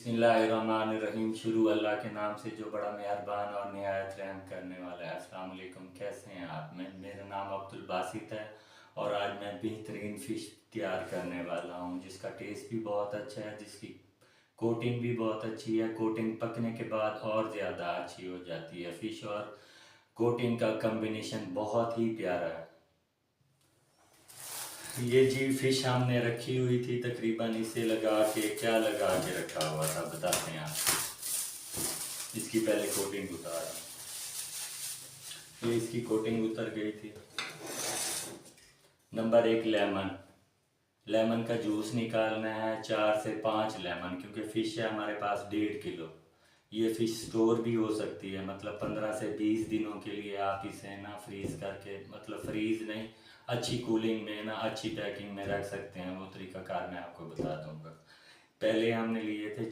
बिस्मिल्लाहिर्रहमानिर्रहीम। शुरू अल्लाह के नाम से जो बड़ा मेहरबान और निहायत रहम करने वाला है। अस्सलाम वालेकुम, कैसे हैं आप? मेरा नाम अब्दुल बासित है और आज मैं बेहतरीन फ़िश तैयार करने वाला हूं जिसका टेस्ट भी बहुत अच्छा है, जिसकी कोटिंग भी बहुत अच्छी है। कोटिंग पकने के बाद और ज़्यादा अच्छी हो जाती है। फ़िश और कोटिंग का कम्बिनेशन बहुत ही प्यारा है। ये जी फ़िश हमने रखी हुई थी, तकरीबन इसे लगा के क्या लगा के रखा हुआ था बताते हैं आप। इसकी पहले कोटिंग उतारा, ये इसकी कोटिंग उतर गई थी। नंबर 1, लेमन का जूस निकालना है, 4 से 5 लेमन, क्योंकि फ़िश है हमारे पास 1.5 किलो। ये फ़िश स्टोर भी हो सकती है, मतलब 15 से 20 दिनों के लिए आप इसे ना फ्रीज़ करके, मतलब फ्रीज़ नहीं, अच्छी कूलिंग में ना अच्छी पैकिंग में रख सकते हैं। वो तरीक़ाकार मैं आपको बता दूंगा। पहले हमने लिए थे